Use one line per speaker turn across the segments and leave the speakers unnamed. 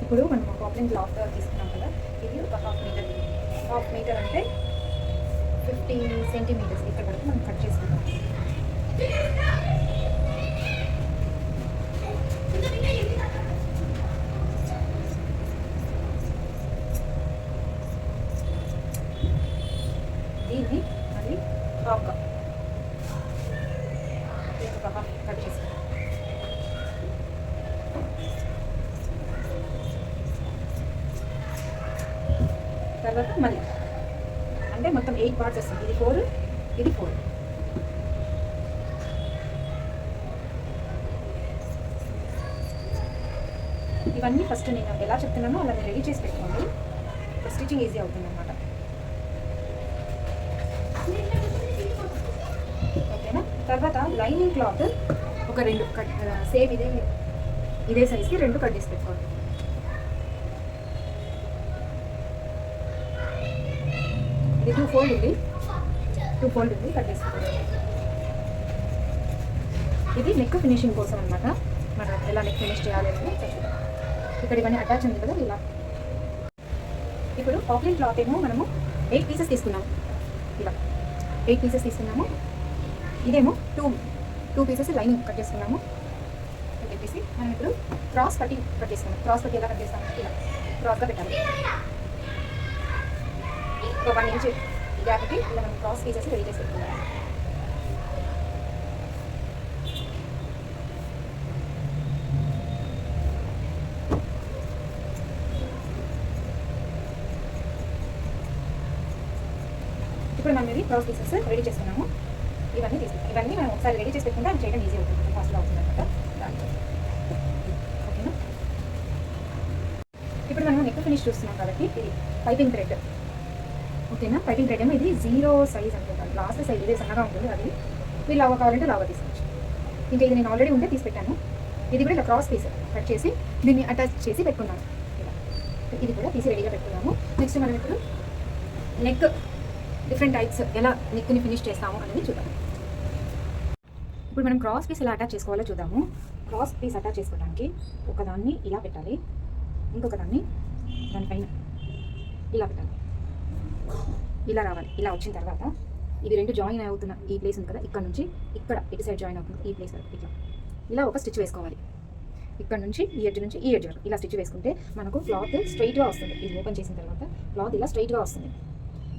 ఇప్పుడు మనం కాప్లిన్ క్లాత్ తీసుకున్నాం కదా, ఇది ఒక హాఫ్ మీటర్ అంటే 50 సెంటీమీటర్స్ ఇక్కడ వరకు మనం కట్ చేసుకుంటాం. దీన్ని మళ్ళీ హాఫ్గా ఒక హాఫ్ కట్ చేసుకుంటాం. తర్వాత మళ్ళీ అంటే మొత్తం 8 పార్ట్స్ వస్తుంది. ఇది 4, ఇది 4. ఇవన్నీ ఫస్ట్ నేను ఎలా చెప్తున్నానో అలా రెడీ చేసి పెట్టుకోండి, స్టిచ్చింగ్ ఈజీ అవుతుంది అనమాట. ఓకేనా? తర్వాత లైనింగ్ క్లాత్ ఒక 2 కట్, సేమ్ ఇదే సైజ్కి 2 కట్ చేసి పెట్టుకోండి. ఇది 2 ఫోల్డ్ ఉంది, కట్ చేసుకోండి. ఇది నెక్ ఫినిషింగ్ కోసం అనమాట. మనం ఎలా నెక్ ఫినిష్ చేయాలి అనేది ఇక్కడ ఇవన్నీ అటాచ్ ఉంది కదా ఇలా. ఇప్పుడు కాప్లిన్ క్లాత్ ఏమో మనము 8 పీసెస్ తీసుకున్నాము, ఇలా 8 పీసెస్ తీసుకున్నాము. ఇదేమో 2 పీసెస్ లైనింగ్ కట్ చేసుకున్నాము. చెప్పేసి మనం ఇప్పుడు క్రాస్ పట్టి కట్ చేసుకున్నాం. క్రాస్ పట్టి ఎలా కట్ చేస్తాము? ఇలా క్రాస్గా పెట్టాలి. ఒక 1 ఇంచ్ గ్యాప్కి ఇలా మనం క్రాస్ పీసెస్ రెడీ చేసి పెట్టుకున్నాం. ఇప్పుడు మనం ఇది క్రాస్ పీసెస్ రెడీ చేసుకున్నాము. ఇవన్నీ తీసుకుంటాం. ఇవన్నీ మనం ఒకసారి రెడీ చేసి పెట్టుకుంటే అది చేయడం ఈజీ అవుతుంది, ఫాస్ట్గా అవుతుంది అనమాట. దాంట్లో ఓకేనా? ఇప్పుడు మనం నెక్ ఫినిష్ చూస్తున్నాం కాబట్టి ఇది పైపింగ్ థ్రెడ్. ఓకేనా? పైపింగ్ థ్రెడ్ ఏమో ఇది 0 సైజ్ అనుకుంటాను, లాస్ట్ సైజ్ ఇదే సన్నగా ఉంటుంది. అది మీరు లాగా కావాలంటే లాగా తీసుకోవచ్చు. ఇంకా ఇది నేను ఆల్రెడీ ఉంటే తీసి పెట్టాను. ఇది కూడా ఇలా క్రాస్ పీస్ కట్ చేసి దీన్ని అటాచ్ చేసి పెట్టుకున్నాను. ఇలా ఇది కూడా తీసి రెడీగా పెట్టుకున్నాము. నెక్స్ట్ మనం ఇప్పుడు నెక్ డిఫరెంట్ టైప్స్ ఎలా నెక్ని ఫినిష్ చేస్తాము అనేది చూద్దాం. ఇప్పుడు మనం క్రాస్ పీస్ ఎలా అటాచ్ చేసుకోవాలో చూద్దాము. క్రాస్ పీస్ అటాచ్ చేసుకోవడానికి ఒకదాన్ని ఇలా పెట్టాలి, ఇంకొక దాన్ని దానిపైన ఇలా పెట్టాలి. ఇలా రావాలి. ఇలా వచ్చిన తర్వాత ఇవి 2 జాయిన్ అవుతున్న ఈ ప్లేస్ ఉంది కదా, ఇక్కడ నుంచి ఇక్కడ ఇటు సైడ్ జాయిన్ అవుతుంది ఈ ప్లేస్ వరకు. ఇలా ఒక స్టిచ్ వేసుకోవాలి. ఇక్కడ నుంచి ఈ ఎడ్జ్ నుంచి ఈ ఎడ్జ్ వరకు ఇలా స్టిచ్ వేసుకుంటే మనకు క్లాత్ స్ట్రైట్గా వస్తుంది. ఇది ఓపెన్ చేసిన తర్వాత క్లాత్ ఇలా స్ట్రైట్గా వస్తుంది.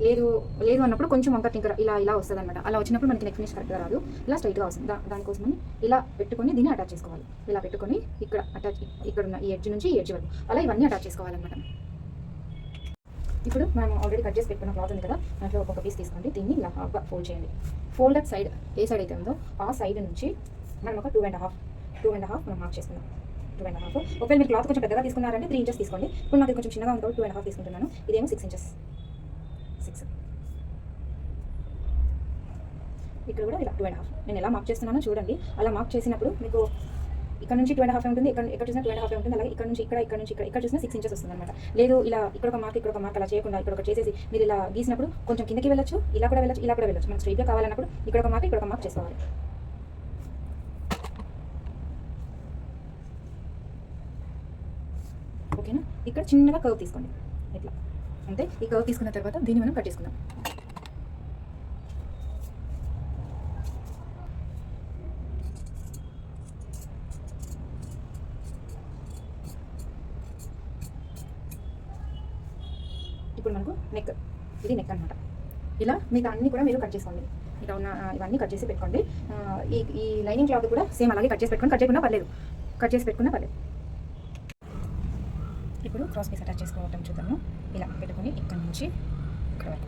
లేదు అన్నప్పుడు కొంచెం వంక టింకర ఇలా వస్తుంది అనమాట. అలా వచ్చినప్పుడు మనకి నెక్ ఫినిష్ కరెక్ట్గా రాదు. ఇలా స్ట్రైట్గా వస్తుంది. దానికోసమని ఇలా పెట్టుకొని దీన్ని అటాచ్ చేసుకోవాలి. ఇలా పెట్టుకొని ఇక్కడ అటాచ్, ఇక్కడ ఉన్న ఈ ఎడ్జ్ నుంచి ఈ ఎడ్జ్ వరకు అలా ఇవన్నీ అటాచ్ చేసుకోవాలన్నమాట. ఇప్పుడు మనం ఆల్రెడీ కట్ చేసి పెట్టుకున్న క్లాత్ ఉంది కదా, దాంట్లో ఒక పీస్ తీసుకోండి. దీన్ని ఇలా హాఫ్గా ఫోల్డ్ చేయండి. ఫోల్డెడ్ సైడ్ ఏ సైడ్ అయితే ఉందో ఆ సైడ్ నుంచి మనం ఒక 2.5 మనం మార్క్ చేసుకుందాం. 2.5. ఒకవేళ మీరు క్లాత్ కొంచెం పెద్దగా తీసుకున్నారంటే 3 ఇంచెస్ తీసుకోండి. ఇప్పుడు నాకు కొంచెం చిన్నగా ఉంటుంది 2.5 తీసుకుంటున్నాను. ఇదేమో 6 ఇంచెస్. 6 ఇక్కడ కూడా ఇలా 2.5. నేను ఎలా మార్క్ చేస్తున్నానో చూడండి. అలా మార్క్ చేసినప్పుడు మీకు ఇక్కడ నుంచి 2.5 ఉంటుంది, ఎక్కడ చూసినా 2.5 ఉంటుంది. అలాగే ఇక్కడ నుంచి ఇక్కడ చూసినా 6 ఇంచెస్ వస్తుంది అనమాట. లేదు ఇలా ఇక్కడ ఒక మార్క్ అలా చేయకుండా ఇక్కడ ఒక చేసేసి మీరు ఇలా గీసినప్పుడు కొంచెం కిందకి వెళ్ళొచ్చు, ఇలా కూడా వెళ్ళొచ్చు. మనం స్ట్రైట్గా కావాలన్నప్పుడు ఇక్కడ ఒక మార్క్ చేసుకోవాలి. ఓకేనా? ఇక్కడ చిన్నగా కర్వ్ తీసుకోండి ఇట్లా. అంతే. ఈ కర్వ్ తీసుకున్న తర్వాత దీన్ని మనం కట్ చేసుకుందాం. ఇప్పుడు మనకు ఇది నెక్ అనమాట. ఇలా మీకు అన్నీ కూడా మీరు కట్ చేసుకోండి. ఇలా ఉన్న ఇవన్నీ కట్ చేసి పెట్టుకోండి. ఈ లైనింగ్ క్లాత్ కూడా సేమ్ అలాగే కట్ చేసి పెట్టుకోండి. కట్ చేసి పెట్టుకున్నా పర్లేదు. ఇప్పుడు క్రాస్ పీస్ అటాచ్ చేసుకోవటం చూద్దాము. ఇలా పెట్టుకొని ఇక్కడ నుంచి ఇక్కడ వరకు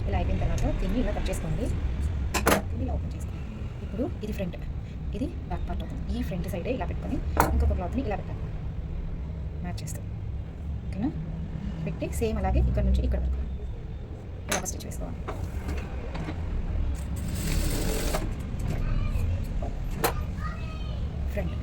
ఇలా అయిపోయిన తర్వాత దీన్ని ఇలా కట్ చేసుకోండి. ఇలా ఓపెన్ చేసుకోండి. ఇప్పుడు ఇది ఫ్రంట్, ఇది బ్యాక్ పార్ట్ అవుతుంది. ఈ ఫ్రంట్ సైడే ఇలా పెట్టుకొని ఇంకొక క్లాత్ని ఇలా పెట్టాలి మ్యాచ్ చేస్తూ. ఓకేనా? పెట్టి సేమ్ అలాగే ఇక్కడ నుంచి ఇక్కడ వరకు ఇలా స్టిచ్ వేసుకోవాలి. ఫ్రంట్కి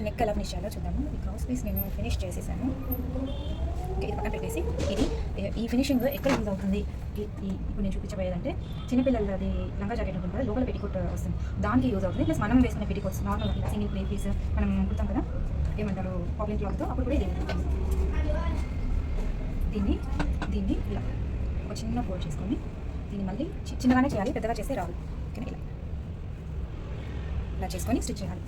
నెక్ ఎలా ఫినిష్ చేయాలో చూద్దాము. ఈ క్రాస్ పీస్ నేను ఫినిష్ చేసేసాను. ఓకే, ఇది పక్కన పెట్టేసి ఇది ఈ ఫినిషింగ్ ఎక్కడ యూజ్ అవుతుంది ఇప్పుడు నేను చూపించబోయేదంటే చిన్నపిల్లలు అది లంగా జాకెట్ ఉంటుంది కదా, లోపల పెట్టికోట్ వస్తుంది, దానికి యూజ్ అవుతుంది. ప్లస్ మనం వేసుకునే పెట్టికోట్స్ నార్మల్ సింగిల్ ప్లే పీస్ మనం కుడతాం కదా, ఏమంటారు పాపులర్ క్లాత్తో, అప్పుడు కూడా ఇది దీన్ని దీన్ని ఇలా ఒక చిన్న ఫోల్డ్ చేసుకొని దీన్ని మళ్ళీ చిన్నగానే చేయాలి, పెద్దగా చేస్తే రాదు. ఓకేనా, ఇలా చేసుకొని స్టిచ్ చేయాలి.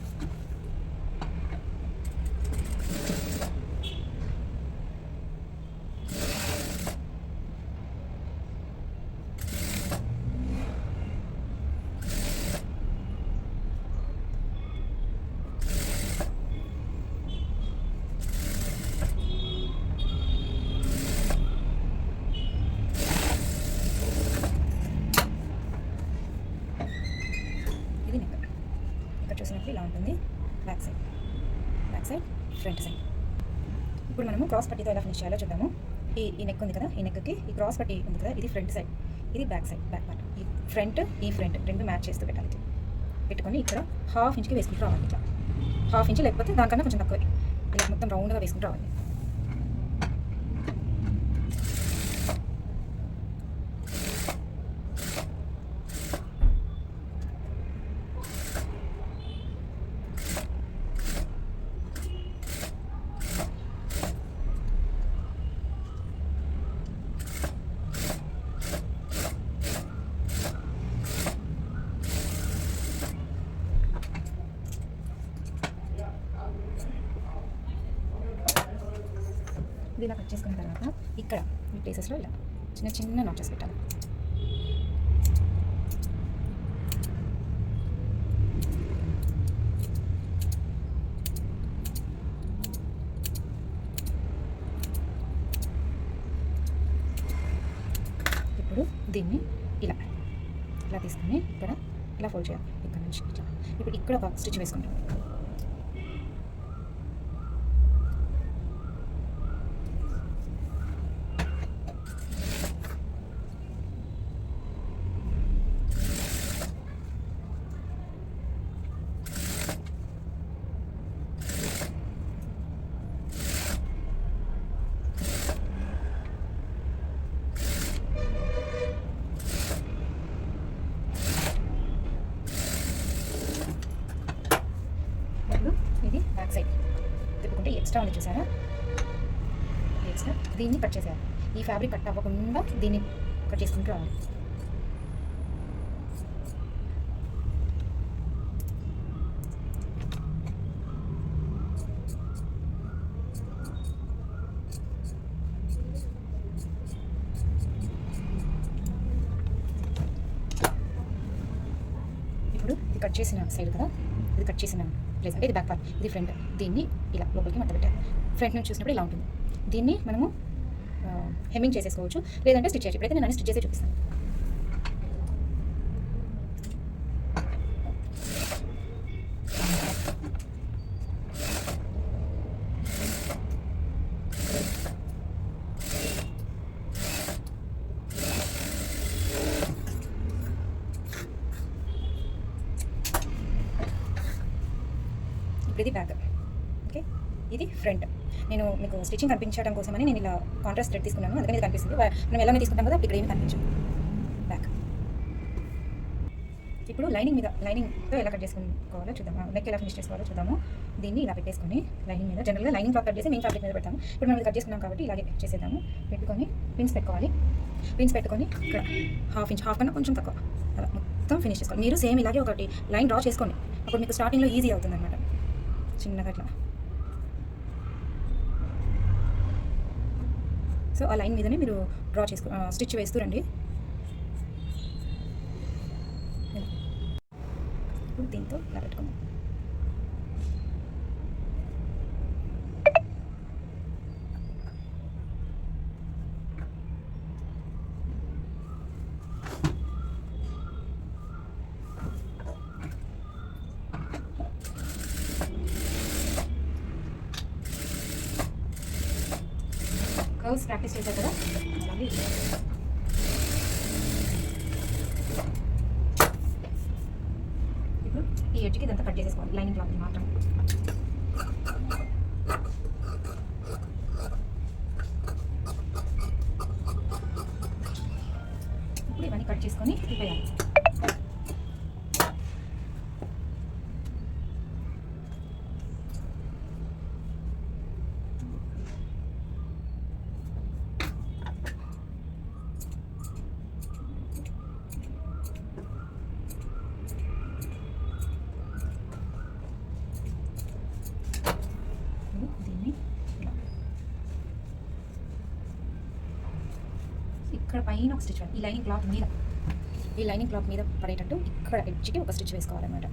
ఇది నెక్ ఇక్కడ చూసినప్పుడు ఇలా ఉంటుంది. Back side front side. ఇప్పుడు మనము క్రాస్ పట్టీతో ఎలా ఫినిష్ చేయాలో చూద్దాము. ఈ నెక్ ఉంది కదా, ఈ నెక్కి ఈ క్రాస్ పట్టీ ఉంది కదా, ఇది ఫ్రంట్ సైడ్, ఇది బ్యాక్ సైడ్, బ్యాక్ పార్ట్. ఈ ఫ్రంట్ రెండు మ్యాచ్ చేస్తూ పెట్టాలి. పెట్టుకొని ఇక్కడ 1/2 ఇంచ్కి వేసుకుంటూ రావాలి. ఇట్లా 1/2 ఇంచ్, లేకపోతే దానికన్నా కొంచెం తక్కువ, ఇలా మొత్తం రౌండ్గా వేసుకుంటూ రావాలి. ఇది ఇలా కట్ చేసుకున్న తర్వాత ఇక్కడ ఈ ప్లేసెస్లో ఇలా చిన్న చిన్న నాచెస్ పెట్టాలి. ఇప్పుడు దీన్ని ఇలా తీసుకొని ఇక్కడ ఇలా ఫోల్డ్ చేయాలి. ఇక్కడ నుంచి ఇట్లా. ఇప్పుడు ఇక్కడ ఒక స్టిచ్ వేసుకుంటాం. ఇది బ్యాక్ సైడ్ తిప్పుకుంటే ఎక్స్ట్రా ఉంది చూసారా, ఎక్స్ట్రా దీన్ని కట్ చేసేయాలి. ఈ ఫ్యాబ్రిక్ కట్ అవ్వకుండా దీన్ని కట్ చేసుకుంటూ రావాలి. ఇప్పుడు ఇది కట్ చేసిన సైడ్ కదా, ఇది కట్ చేసిన ప్లేస్ అంటే ఇది బ్యాక్ పార్ట్, ఇది ఫ్రంట్. దీన్ని ఇలా లోపలికి మధ్య పెట్టాలి. ఫ్రంట్ నుంచి చూసినప్పుడు ఇలా ఉంటుంది. దీన్ని మనము హెమ్మింగ్ చేసేసుకోవచ్చు, లేదంటే స్టిచ్ చేయొచ్చు. ఇప్పుడైతే నేను స్టిచ్ చేసే చూపిస్తాను. ఇది బ్యాక్, ఓకే, ఇది ఫ్రంట్. నేను మీకు స్టిచ్చింగ్ కనిపించడం కోసమని నేను ఇలా కాంట్రాస్ట్ థ్రెడ్ తీసుకున్నాను, అందుకని ఇది కనిపిస్తుంది. మనం ఎలా తీసుకుంటాం కదా, ఇక్కడ ఏమి కనిపించదు. బ్యాక్. ఇప్పుడు లైనింగ్తో ఎలా కట్ చేసుకోవాలో చూద్దాం. నెక్ ఎలా ఫినిష్ చేసుకోవాలో చూద్దాము. దీన్ని ఇలా పెట్టేసుకొని లైనింగ్ మీద, జనరల్గా లైనింగ్ క్లాత్ కట్ చేసి మెయిన్ ఫ్యాబ్రిక్ మీద పెడతాము. ఇప్పుడు మనం ఇది కట్ చేసుకున్నాం కాబట్టి ఇలాగే చేసేద్దాము. పెట్టుకొని పిన్స్ పెట్టుకోవాలి. పిన్స్ పెట్టుకొని ఇక్కడ 1/2 ఇంచ్, హాఫ్ కన్నా కొంచెం తక్కువ, అలా మొత్తం ఫినిష్ చేసుకోవాలి. మీరు సేమ్ ఇలాగే ఒకటి లైన్ డ్రా చేసుకోండి, అప్పుడు మీకు స్టార్టింగ్లో ఈజీ అవుతుంది అనమాట. చిన్నగా అట్లా. సో ఆ లైన్ మీదనే మీరు డ్రా స్టిచ్ వేస్తూ రండి. ఇప్పుడు దీంతో ఇలా పెట్టుకుందాం. కర్వ్స్ ప్రాక్టీస్ చేశారు కదా, అలాగే ఇప్పుడు ఈ ఎడ్జ్కి ఇదంతా కట్ చేసేసుకోవాలి, లైనింగ్ క్లాత్ మాత్రం. కట్ చేసుకొని తిప్పేయాలి. దీన్ని ఇక్కడ పైన ఒక స్టిచ్ ఈ లైనింగ్ క్లాత్ మీద పడేటట్టు ఇక్కడ ఎడ్జ్కి ఒక స్టిచ్ వేసుకోవాలన్నమాట.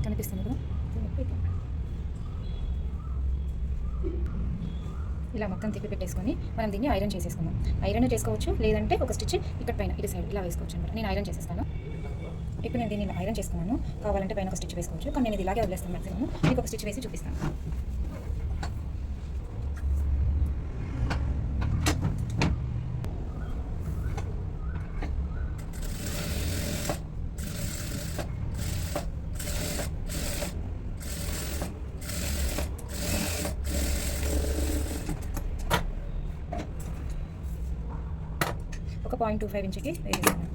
కనిపిస్తుంది కదా, ఇలా మొత్తం తిప్పి పెట్టేసుకొని మనం దీన్ని ఐరన్ చేసేసుకుందాం. ఐరన్ చేసుకోవచ్చు, లేదంటే ఒక స్టిచ్ ఇక్కడ పైన ఇటు సైడ్ ఇలా వేసుకోవచ్చు అనమాట. నేను ఐరన్ చేసేస్తాను. ఇప్పుడు నేను దీన్ని ఐరన్ చేసుకున్నాను. కావాలంటే పైన ఒక స్టిచ్ వేసుకోవచ్చు, కానీ నేను ఇది ఇలాగే వదిలేస్తాను. మ్యాక్సిమం మీకు ఒక స్టిచ్ వేసి చూపిస్తాను. ఒక 0.25 ఇంచుకి వేసేస్తాను.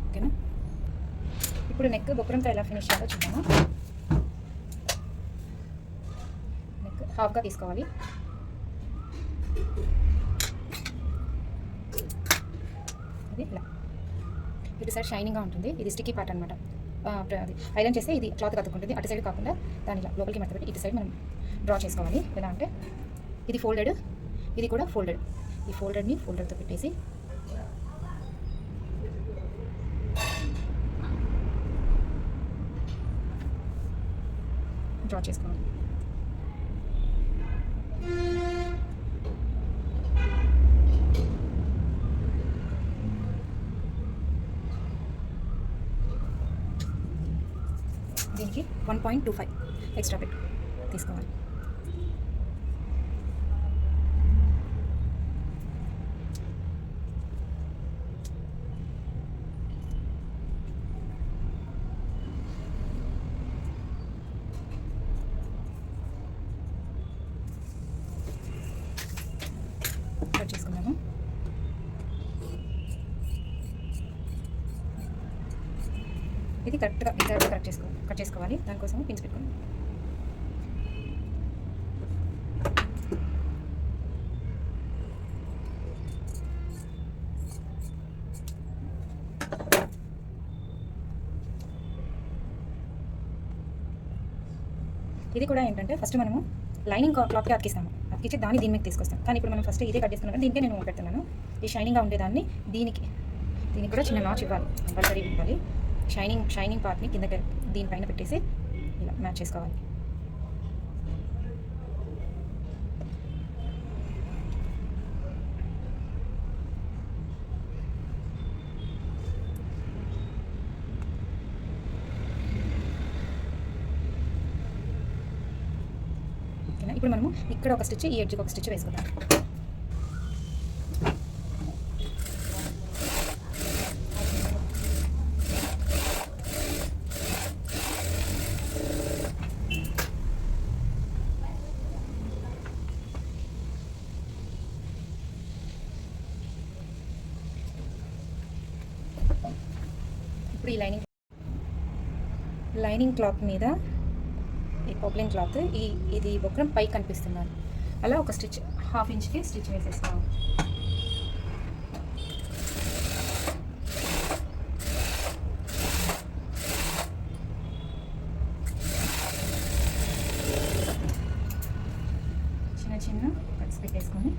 ఓకేనా? ఇప్పుడు నెక్ బొక్కరంతో ఎలా ఫినిష్ చేయాలో చూద్దాము. నెక్ హాఫ్గా తీసుకోవాలి. ఇది ఇలా ఇటు సైడ్ షైనింగ్గా ఉంటుంది. ఇది స్టిక్కీ పార్ట్ అనమాట. అది ఐరన్ చేస్తే ఇది క్లాత్ కత్తుకుంటుంది. అటు సైడ్ కాకుండా దాని ఇలా లోపలికి మడత పెట్టి ఇటు సైడ్ మనం డ్రా చేసుకోవాలి. ఎలా అంటే ఇది ఫోల్డెడ్, ఇది కూడా ఫోల్డెడ్. ఈ ఫోల్డర్ని ఫోల్డర్తో పెట్టేసి డ్రా చేసుకోవాలి. దీనికి 1.25 ఎక్స్ట్రా పెట్టు తీసుకోవాలి. కట్ చేసుకున్నాము. ఇది కరెక్ట్గా ఎగ్జాక్ట్గా కట్ చేసుకోవాలి. దానికోసం పిన్స్ పెట్టుకున్నాం. ఇది కూడా ఏంటంటే ఫస్ట్ మనము లైనింగ్ క్లాత్కి అతికిస్తాము. అతికించి దాన్ని దీని మీద తీసుకొస్తాం. కానీ ఇప్పుడు మనం ఫస్ట్ ఇదే కట్ చేసుకున్నాం. దీనికే నేను పెడుతున్నాను. ఈ షైనింగ్గా ఉండేదాన్ని దీనికి కూడా చిన్న నాచ్ ఇవ్వాలి, కంపల్సరీ ఇవ్వాలి. షైనింగ్ పార్ట్ని కిందకి దీనిపైన పెట్టేసి ఇలా మ్యాచ్ చేసుకోవాలి. ఓకేనా? ఇప్పుడు మనము ఇక్కడ ఒక స్టిచ్, ఈ ఎడ్జ్కి ఒక స్టిచ్ వేసుకుందాం. ఇప్పుడు ఈ లైనింగ్ క్లాత్ మీద ఈ పోప్లిన్ క్లాత్ ఇది బొక్కరం పై కనిపిస్తున్నారు. అలా ఒక స్టిచ్ 1/2 ఇంచ్కి స్టిచ్ వేసేస్తాము. చిన్న చిన్న కట్స్ పెట్టేసుకొని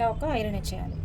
ఇలా ఒక ఐరన్ ఇచ్చేయాలి.